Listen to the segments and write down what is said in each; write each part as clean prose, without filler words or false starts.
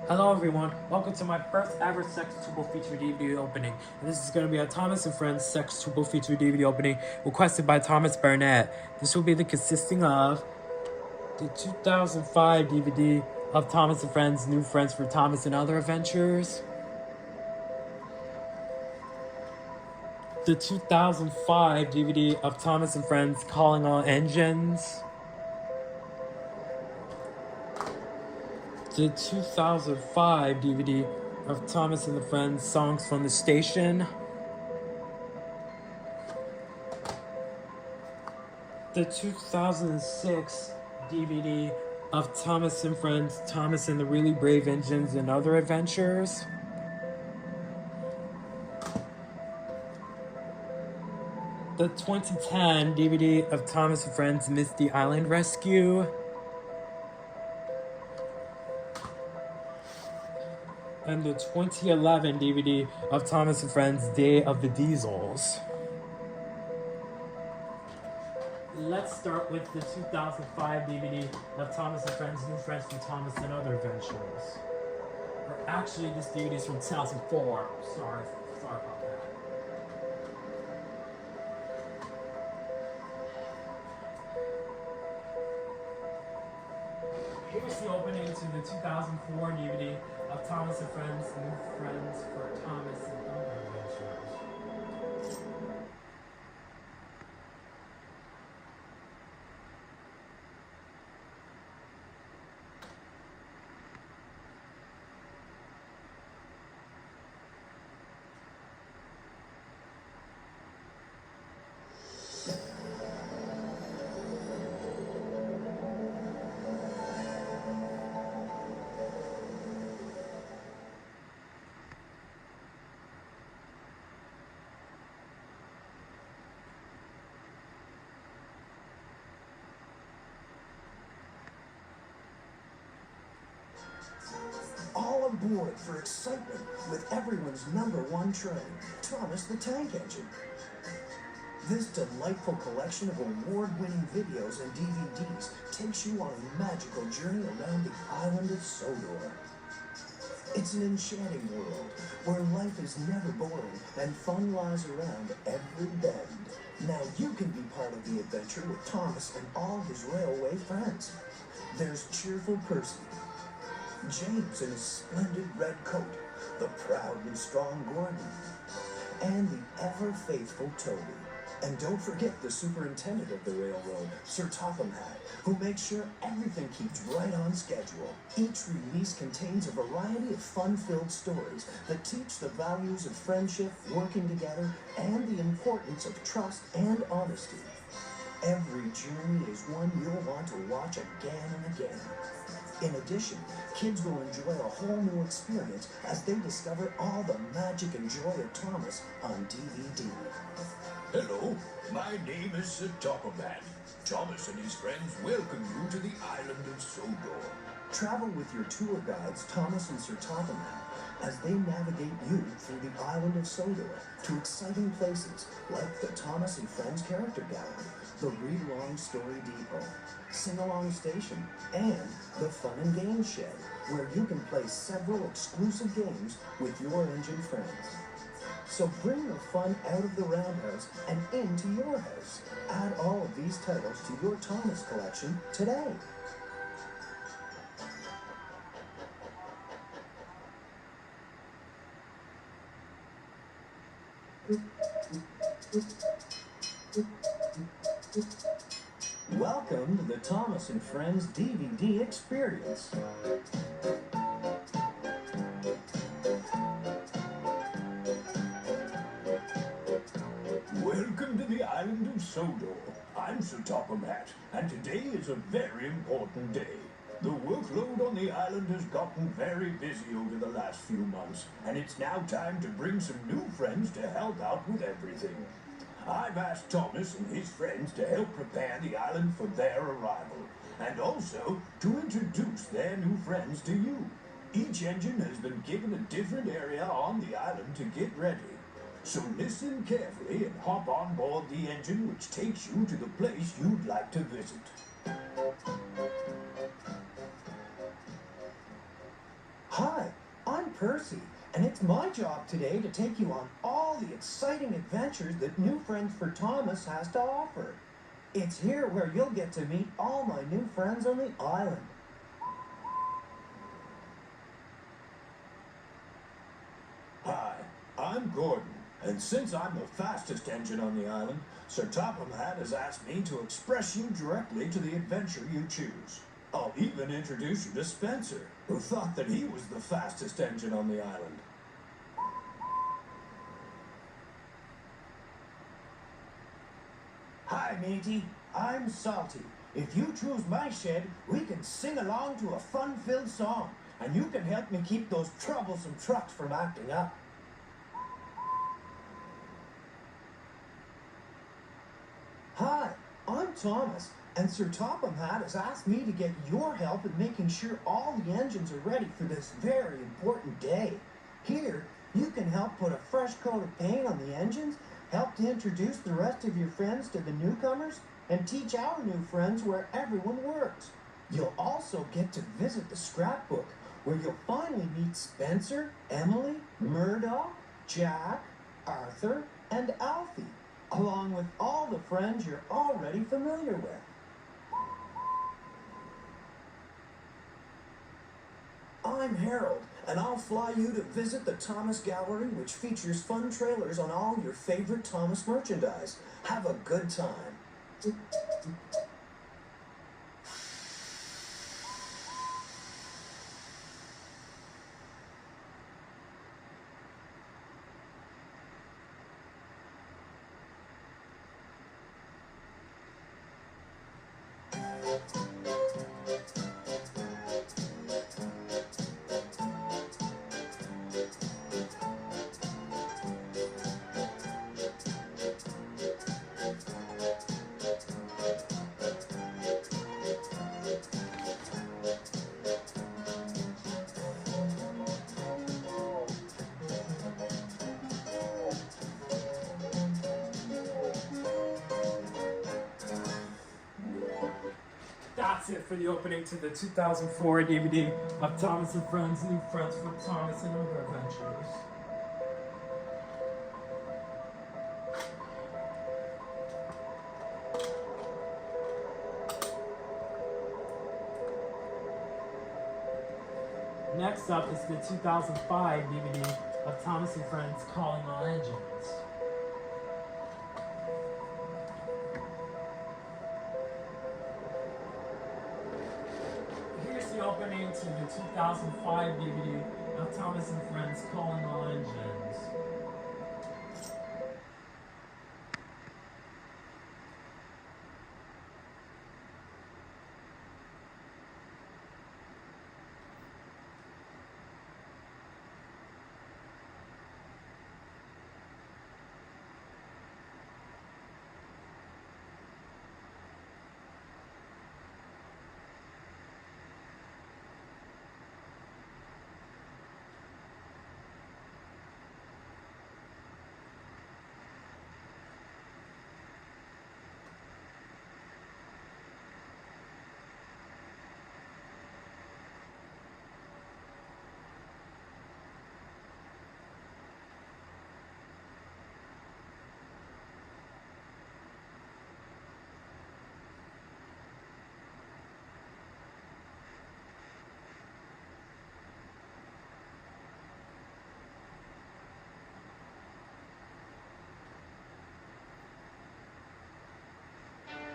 Hello everyone, welcome to my first ever Sextuple feature DVD opening. And this is going to be a Thomas and Friends Sextuple feature DVD opening requested by Thomas Barnett. This will be consisting of the 2005 DVD of Thomas and Friends, New Friends for Thomas and Other Adventures. The 2005 DVD of Thomas and Friends Calling All Engines. The 2005 DVD of Thomas and the Friends Songs from the Station. The 2006 DVD of Thomas and Friends, Thomas and the Really Brave Engines and Other Adventures. The 2010 DVD of Thomas and Friends, Misty Island Rescue. And the 2011 DVD of Thomas and Friends, Day of the Diesels. Let's start with the 2005 DVD of Thomas and Friends, New Friends from Thomas and Other Adventures. Or actually, this DVD is from 2004. Sorry about that. Here's the opening to the 2004 DVD of Thomas and Friends, New Friends for Thomas and Other Adventures. All aboard for excitement with everyone's #1 train, Thomas the Tank Engine. This delightful collection of award-winning videos and DVDs takes you on a magical journey around the island of Sodor. It's an enchanting world where life is never boring and fun lies around every bend. Now you can be part of the adventure with Thomas and all his railway friends. There's cheerful Percy, James in his splendid red coat, the proud and strong Gordon, and the ever-faithful Toby. And don't forget the superintendent of the railroad, Sir Topham Hatt, who makes sure everything keeps right on schedule. Each release contains a variety of fun-filled stories that teach the values of friendship, working together, and the importance of trust and honesty. Every journey is one you'll want to watch again and again. In addition, kids will enjoy a whole new experience as they discover all the magic and joy of Thomas on DVD. Hello, my name is Sir Topham Hatt. Thomas and his friends welcome you to the island of Sodor. Travel with your tour guides, Thomas and Sir Topham Hatt, as they navigate you through the island of Sodor to exciting places like the Thomas and Friends Character Gallery, the Read-Along Story Depot, Sing-Along Station, and the Fun and Games Shed, where you can play several exclusive games with your engine friends. So bring the fun out of the roundhouse and into your house. Add all of these titles to your Thomas collection today. Welcome to the Thomas and Friends DVD experience. Welcome to the island of Sodor. I'm Sir Topham Hatt, and today is a very important day. The workload on the island has gotten very busy over the last few months, and it's now time to bring some new friends to help out with everything. I've asked Thomas and his friends to help prepare the island for their arrival, and also to introduce their new friends to you. Each engine has been given a different area on the island to get ready. So listen carefully and hop on board the engine which takes you to the place you'd like to visit. Hi, Percy, and it's my job today to take you on all the exciting adventures that New Friends for Thomas has to offer. It's here where you'll get to meet all my new friends on the island. Hi, I'm Gordon, and since I'm the fastest engine on the island, Sir Topham Hatt has asked me to express you directly to the adventure you choose. I'll even introduce you to Spencer, who thought that he was the fastest engine on the island. Hi, matey. I'm Salty. If you choose my shed, we can sing along to a fun-filled song, and you can help me keep those troublesome trucks from acting up. Hi, I'm Thomas, and Sir Topham Hatt has asked me to get your help in making sure all the engines are ready for this very important day. Here, you can help put a fresh coat of paint on the engines, help to introduce the rest of your friends to the newcomers, and teach our new friends where everyone works. You'll also get to visit the scrapbook, where you'll finally meet Spencer, Emily, Murdoch, Jack, Arthur, and Alfie, along with all the friends you're already familiar with. I'm Harold, and I'll fly you to visit the Thomas Gallery, which features fun trailers on all your favorite Thomas merchandise. Have a good time. That's it for the opening to the 2004 DVD of Thomas and Friends, New Friends for Thomas and Other Adventures. Next up is the 2005 DVD of Thomas and Friends Calling All Engines. Here's the opening to the 2005 DVD of Thomas and Friends Calling All Engines.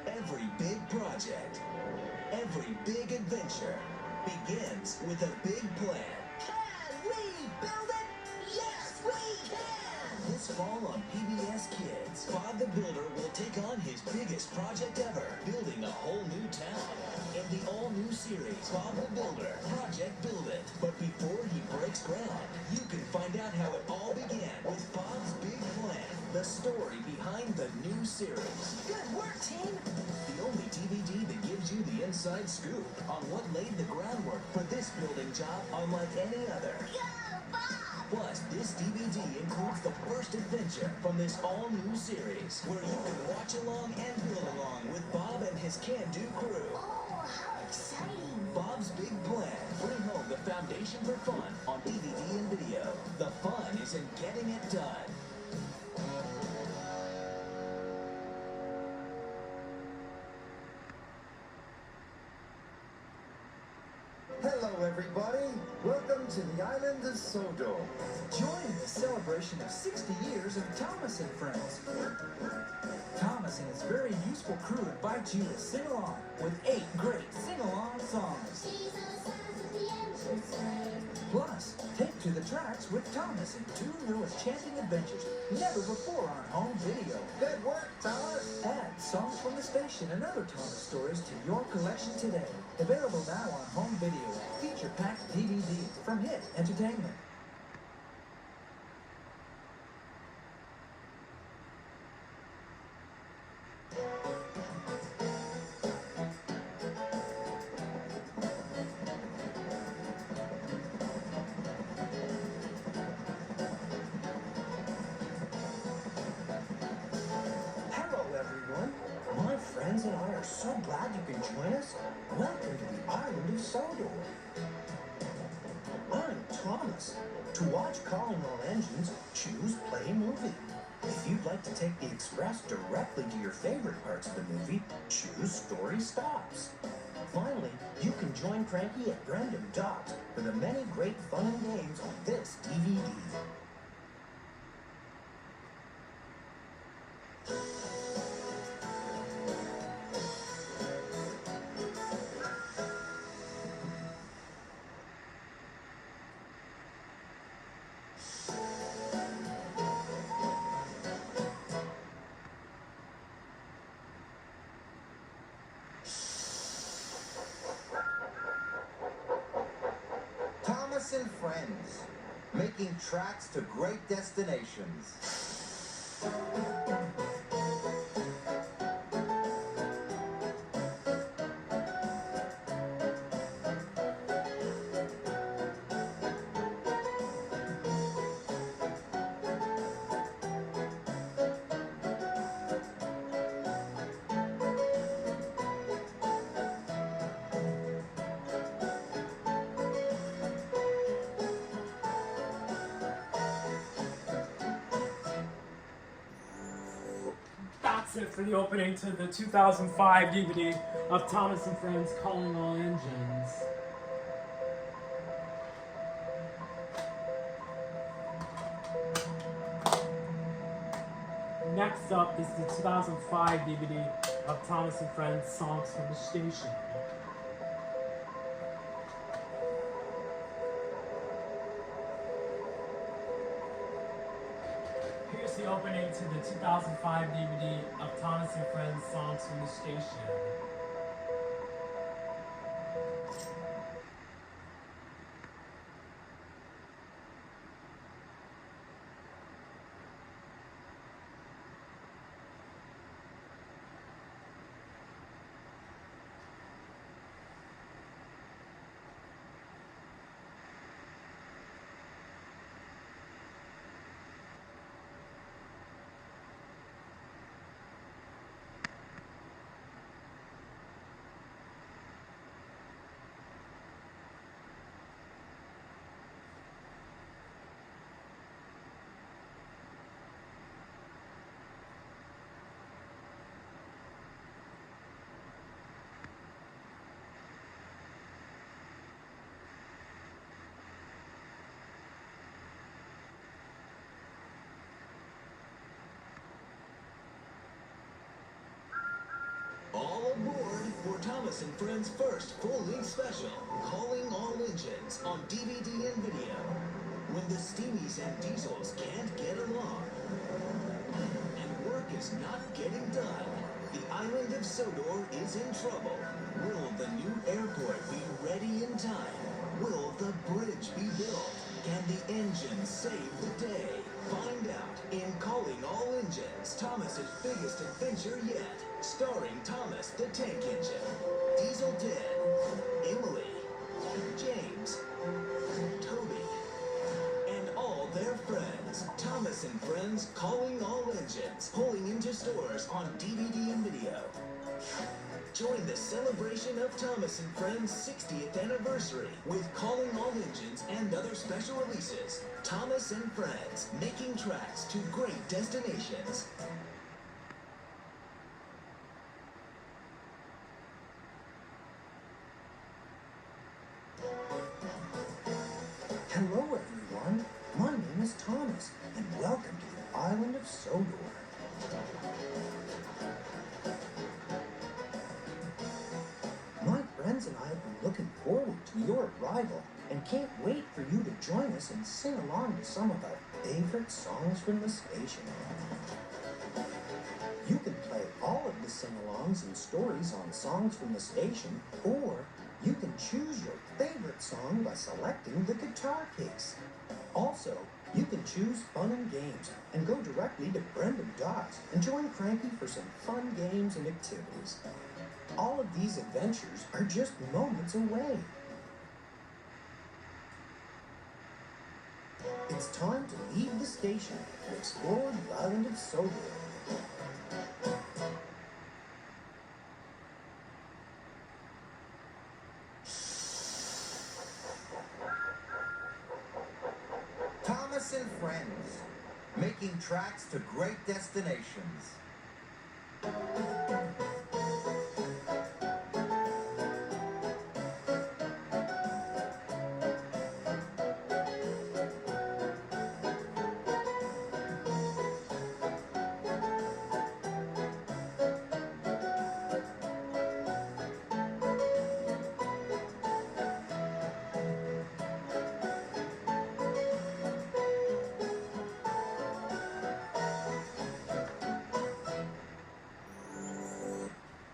Every big project, every big adventure begins with a big plan. Can we build it? Yes, we can! This fall on PBS Kids, Bob the Builder will take on his biggest project ever, building a whole new town. In the all-new series, Bob the Builder, Project Build It. But before he breaks ground, you can find out how it all began with Bob's big plan, the story behind the new series. Good work, team! The only DVD that gives you the inside scoop on what laid the groundwork for this building job unlike any other. Go, Bob! Plus, this DVD includes the first adventure from this all-new series, where you can watch along and build along with Bob and his can-do crew. Oh, how exciting! Bob's Big Plan. Bring home the foundation for fun on DVD and video. Thomas and getting it done. Hello, everybody. Welcome to the island of Sodor. Join the celebration of 60 years of Thomas and Friends. Thomas and his very useful crew invite you to sing along with 8 great sing-along songs. Plus, take to the tracks with Thomas in 2 new enchanting adventures never before on home video. Good work, Thomas. Add songs from the station and other Thomas stories to your collection today. Available now on home video and feature-packed DVD from Hit Entertainment. Hello, everyone. My friends and I are so glad you can join us. Welcome to the island of Sodor. I'm Thomas. To watch Calling All Engines, choose Play Movie. If you'd like to take the express directly to your favorite parts of the movie, choose Story Stops. Finally, you can join Cranky at Random Dots for the many great fun and games on this DVD. Thomas and Friends, making tracks to great destinations. That's it for the opening to the 2005 DVD of Thomas and Friends Calling All Engines. Next up is the 2005 DVD of Thomas and Friends Songs from the Station. Here's the opening to the 2005 DVD of Thomas and Friends Songs from the Station. All aboard for Thomas and Friends' first full-length special, Calling All Engines, on DVD and video. When the Steamies and Diesels can't get along, and work is not getting done, the island of Sodor is in trouble. Will the new airport be ready in time? Will the bridge be built? Can the engines save the day? Find out in Calling All Engines, Thomas's biggest adventure yet. Starring Thomas the Tank Engine, Diesel 10, Emily, James, Toby, and all their friends. Thomas and Friends Calling All Engines, pulling into stores on DVD and video. Join marking the celebration of Thomas and Friends' 60th anniversary with Calling All Engines and other special releases. Thomas and Friends, making tracks to great destinations. Hello, everyone. My name is Thomas, and welcome to the island of Sodor. My friends and I have been looking forward to your arrival and can't wait for you to join us and sing along to some of our favorite songs from the station. You can play all of the sing-alongs and stories on Songs from the Station, or you can choose your favorite song by selecting the guitar case. Also, you can choose Fun and Games and go directly to Brendan Dots and join Cranky for some fun games and activities. All of these adventures are just moments away. It's time to leave the station and explore the island of Sodor. Thomas and Friends, making tracks to great destinations.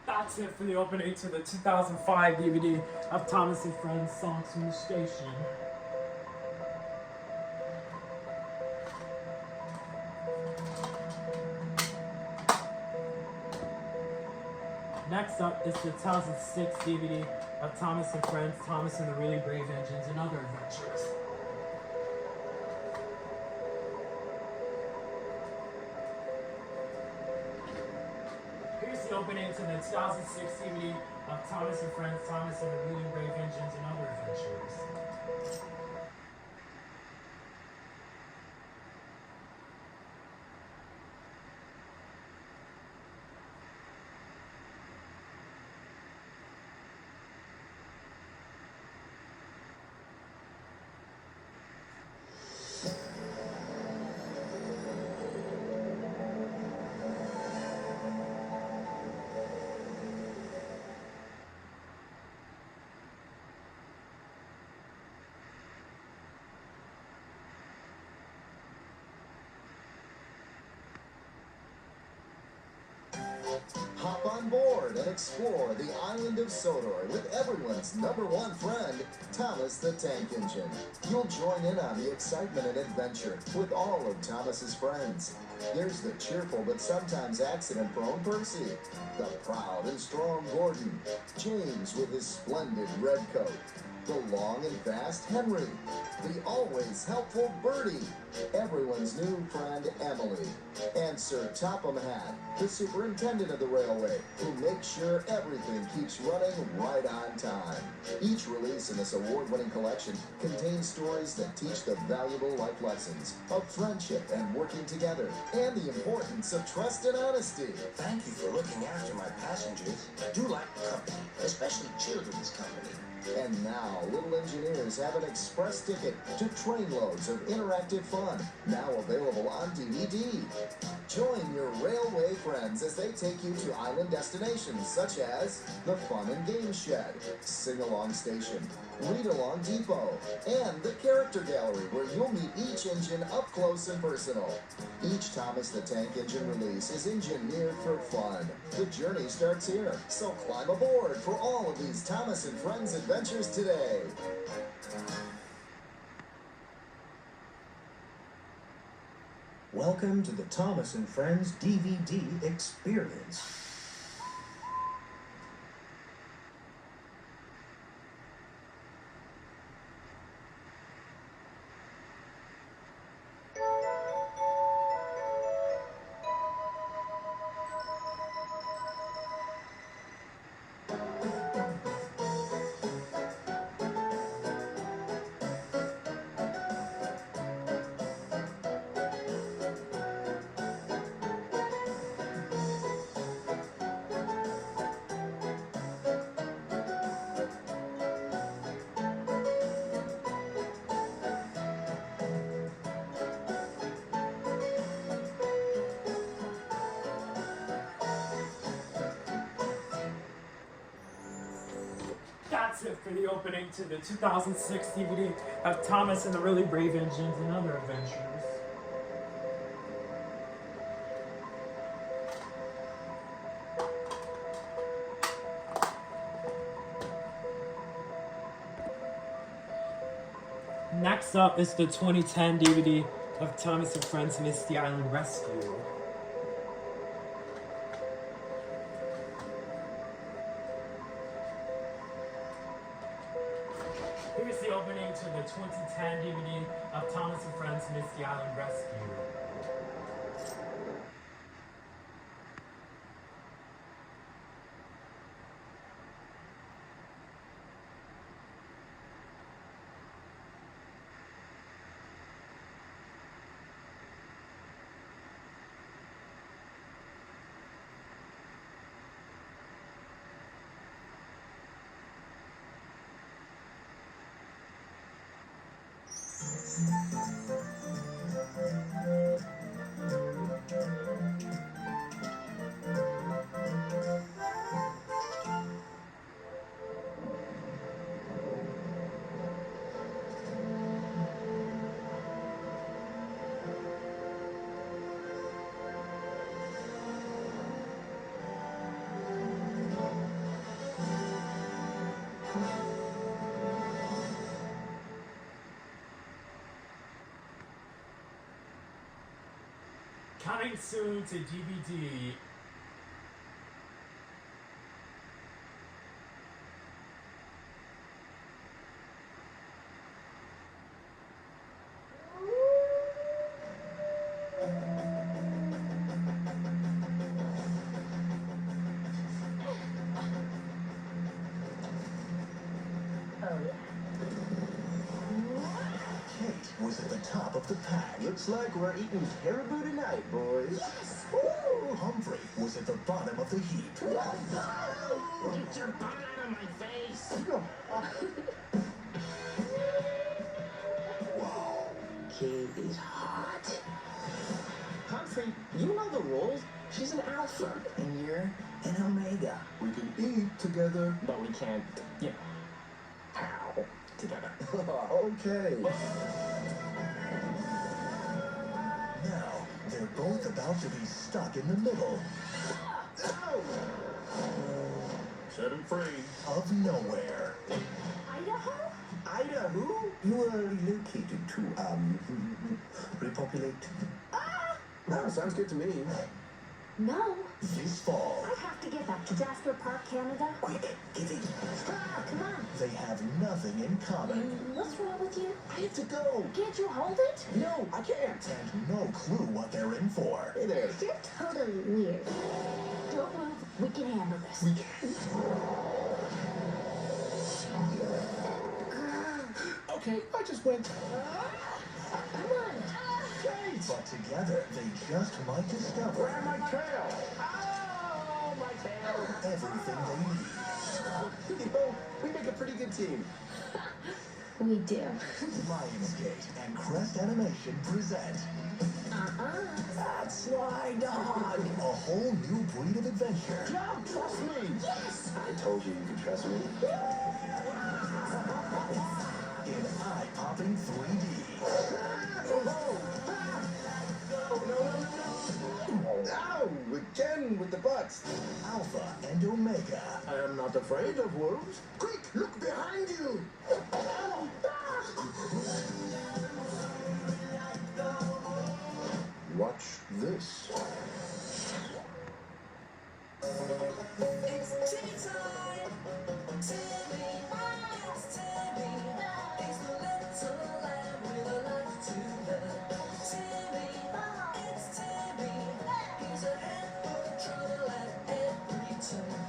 That's it for the opening to the 2005 DVD of Thomas and Friends Songs from the Station. Next up is the 2006 DVD of Thomas and Friends, Thomas and the Really Brave Engines and Other Adventures. Here's the opening to the 2006 DVD of Thomas and Friends, Thomas and the Really Brave Engines and Other Adventures. Hop on board and explore the island of Sodor with everyone's #1 friend, Thomas the Tank Engine. You'll join in on the excitement and adventure with all of Thomas's friends. There's the cheerful but sometimes accident-prone Percy, the proud and strong Gordon, James with his splendid red coat, the long and fast Henry, the always helpful Bertie, everyone's new friend Emily, and Sir Topham Hatt, the superintendent of the railway, who makes sure everything keeps running right on time. Each release in this award-winning collection contains stories that teach the valuable life lessons of friendship and working together, and the importance of trust and honesty. Thank you for looking after my passengers. I do like company, especially children's company. And now, Little Engineers have an express ticket to trainloads of interactive fun, now available on DVD. Join your railway friends as they take you to island destinations such as the Fun and Games Shed, Sing-Along Station, Read-Along Depot, and the Character Gallery, where you'll meet each engine up close and personal. Each Thomas the Tank Engine release is engineered for fun. The journey starts here, so climb aboard for all of these Thomas and Friends adventures today. Welcome to the Thomas and Friends DVD experience. that's it for the opening to the 2006 DVD of Thomas and the Really Brave Engines and Other Adventures. Next up is the 2010 DVD of Thomas and Friends Misty Island Rescue. Here's the opening to the 2010 DVD of Thomas and Friends Misty Island Rescue. Coming soon to DVD. Was at the top of the pack. Looks like we're eating caribou tonight, boys. Yes! Woo! Humphrey was at the bottom of the heap. Get your butt out of my face! Wow. Kate is hot. Humphrey, you know the rules. She's an alpha, and you're an omega. We can eat together. But we can't, ow, together. Okay. Now, they're both about to be stuck in the middle. Ow! Set him free. Of nowhere. Idaho? Idaho? You are relocated to, repopulate. No, sounds good to me. No. This fall. I have to get back to Jasper Park, Canada. Quick, get in. Ah, come on. They have nothing in common. What's wrong with you? I have to go. Can't you hold it? No, I can't. And no clue what they're in for. Hey there. You're totally weird. Don't move. We can handle this. We can. Okay, I just went. Come on. But together, they just might discover Grab my tail. Oh, my tail. everything they need. You know, we make a pretty good team. We do. Lionsgate and Crest Animation present That's my dog. a whole new breed of adventure. Jump, trust me. Yes. I told you you could trust me. In eye-popping 3D. Ow! Again with the butts. Alpha and Omega. I am not afraid of wolves. Quick, look behind you. Watch this. It's tea time. Timmy, it's Timmy. He's the little lamb with a life to live. Timmy, it's Timmy. He's a head full of trouble at every turn.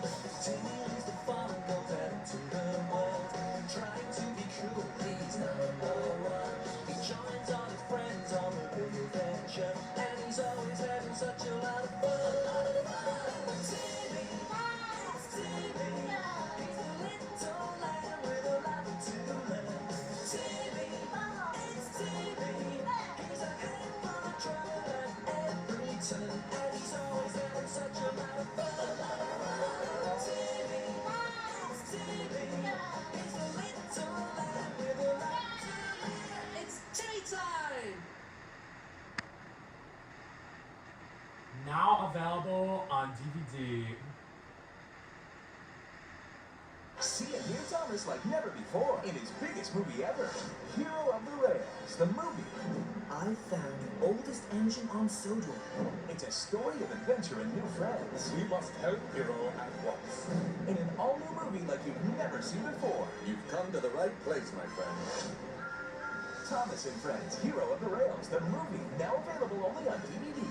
Timmy leads the fun, goes out into the world, trying to be cool. He's number one. He joins all his friends on the big adventure, and he's always having so Now available on DVD. See and hear Thomas like never before in his biggest movie ever, Hero of the Rails, the movie. I found the oldest engine on Sodor. It's a story of adventure and new friends. We must help Hero at once. In an all-new movie like you've never seen before. You've come to the right place, my friend. Thomas and Friends, Hero of the Rails, the movie, now available only on DVD.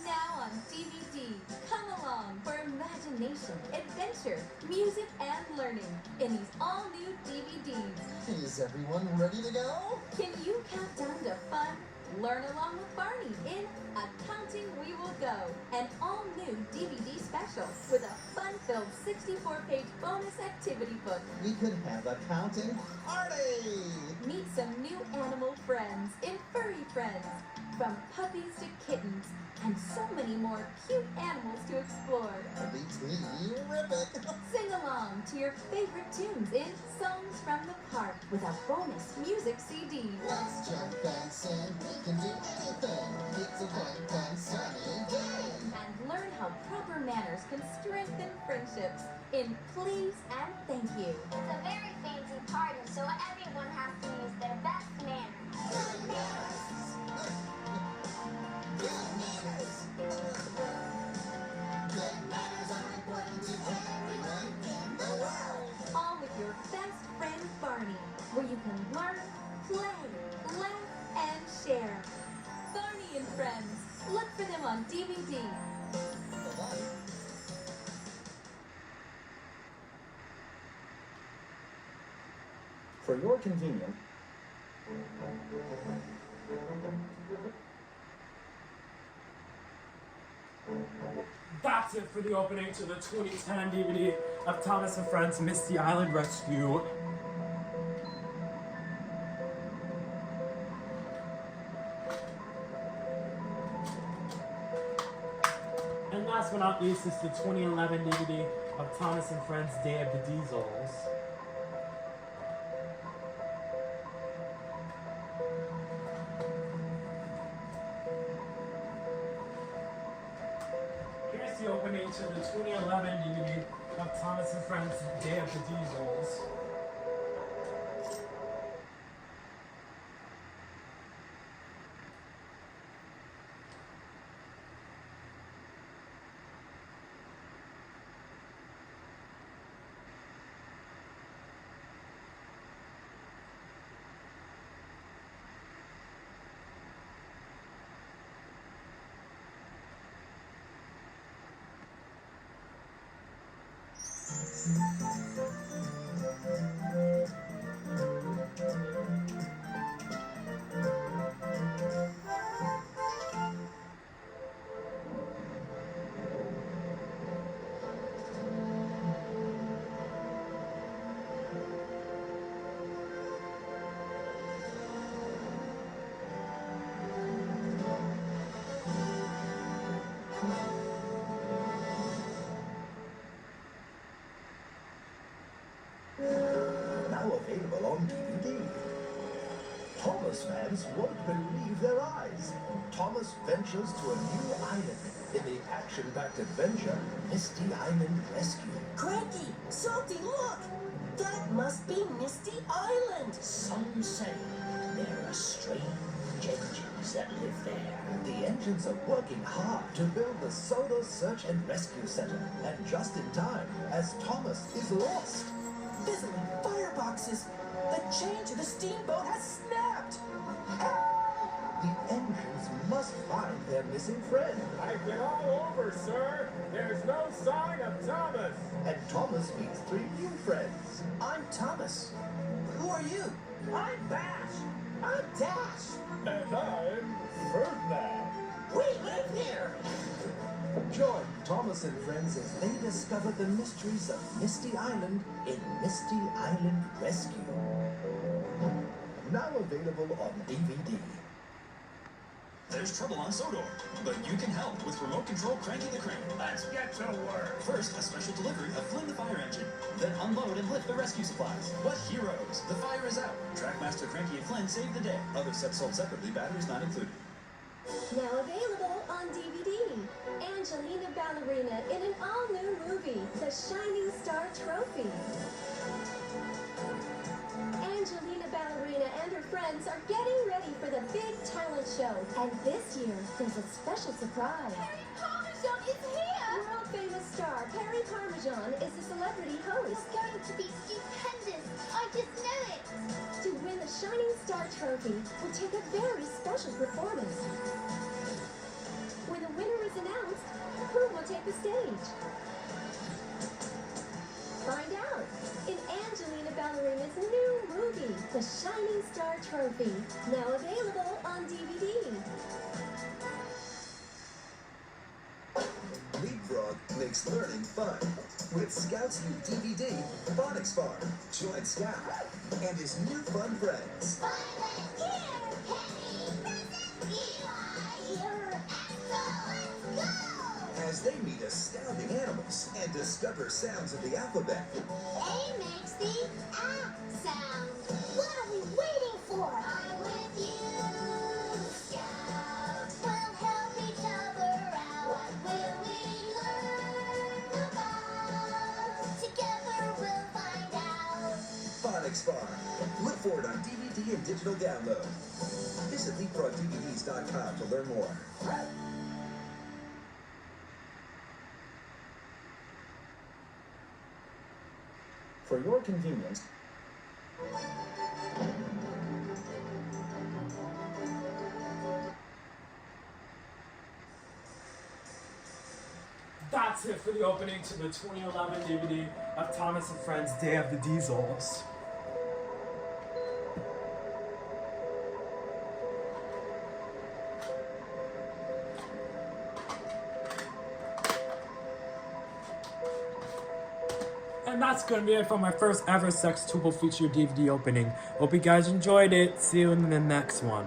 Now on DVD. Come along for imagination, adventure, music, and learning in these all-new DVDs. Is everyone ready to go? Can you count down to fun? Learn along with Barney in Accounting We Will Go, an all-new DVD special with a fun-filled 64-page bonus activity book. We could have a counting party! Meet some new animal friends in Furry Friends, from puppies to kittens, and so many more cute animals to explore. Beats me, rip it! Sing along to your favorite tunes in Songs from the Park with a bonus music CD. Let's jump and sing, we can do anything. It's a fun, sunny day. And learn how proper manners can strengthen friendships in Please and Thank You. It's a very fancy party, so everyone has to use their best manners. All with your best friend Barney, where you can learn, play, laugh, and share. Barney and Friends. Look for them on DVD. For your convenience, That's it for the opening to the 2010 DVD of Thomas and Friends Misty Island Rescue. And last but not least is the 2011 DVD of Thomas and Friends Day of the Diesels. Here's the opening to the 2011 DVD of Thomas and Friends Day of the Diesels. Now available on DVD. Thomas fans won't believe their eyes. Thomas ventures to a new island in the action-packed adventure, Misty Island Rescue. Cranky! Salty, look! That must be Misty Island! Some say there are strange engines that live there. The engines are working hard to build the Soda Search and Rescue Center, and just in time, as Thomas is lost. Fizzling fireboxes! The chain to the steamboat has snapped! The engines must find their missing friend. I've been all over, sir. There's no sign of Thomas. And Thomas meets 3 new friends. I'm Thomas. Who are you? I'm Bash. I'm Dash. And I'm Ferdinand. We live here! Join Thomas and friends as they discover the mysteries of Misty Island in Misty Island Rescue. Now available on DVD. There's trouble on Sodor, but you can help with remote control Cranky the Crane. Let's get to work. First, a special delivery of Flynn the fire engine. Then unload and lift the rescue supplies. What heroes! The fire is out. Trackmaster Cranky and Flynn save the day. Other sets sold separately, batteries not included. Now available on DVD. Angelina Ballerina in an all-new movie, The Shining Star Trophy. Angelina Ballerina and her friends are getting ready for the big talent show. And this year, there's a special surprise. Perry Parmesan is here! World-famous star Perry Parmesan is the celebrity host. It's going to be stupendous. I just know it. To win the Shining Star Trophy will take a very special performance. When the winner is announced, who will take the stage? Find out in Angelina Ballerina's new movie, The Shining Star Trophy, now available on DVD. Leapfrog makes learning fun. With Scout's new DVD, Phonics Farm. Join Scout and his new fun friends. Violet, here! Penny, present! Eli, here! Axel, let's go! As they meet astounding animals and discover sounds of the alphabet. A makes the A sound. What are we waiting for? I'm with you, Scout. We'll help each other out. What will we learn about? Together we'll find out. Phonics Farm. Look for it on DVD and digital download. Visit LeapfrogDVDs.com to learn more. For your convenience, That's it for the opening to the 2011 DVD of Thomas and Friends Day of the Diesels. And that's gonna be it for my first ever Sextuple feature DVD opening. Hope you guys enjoyed it. See you in the next one.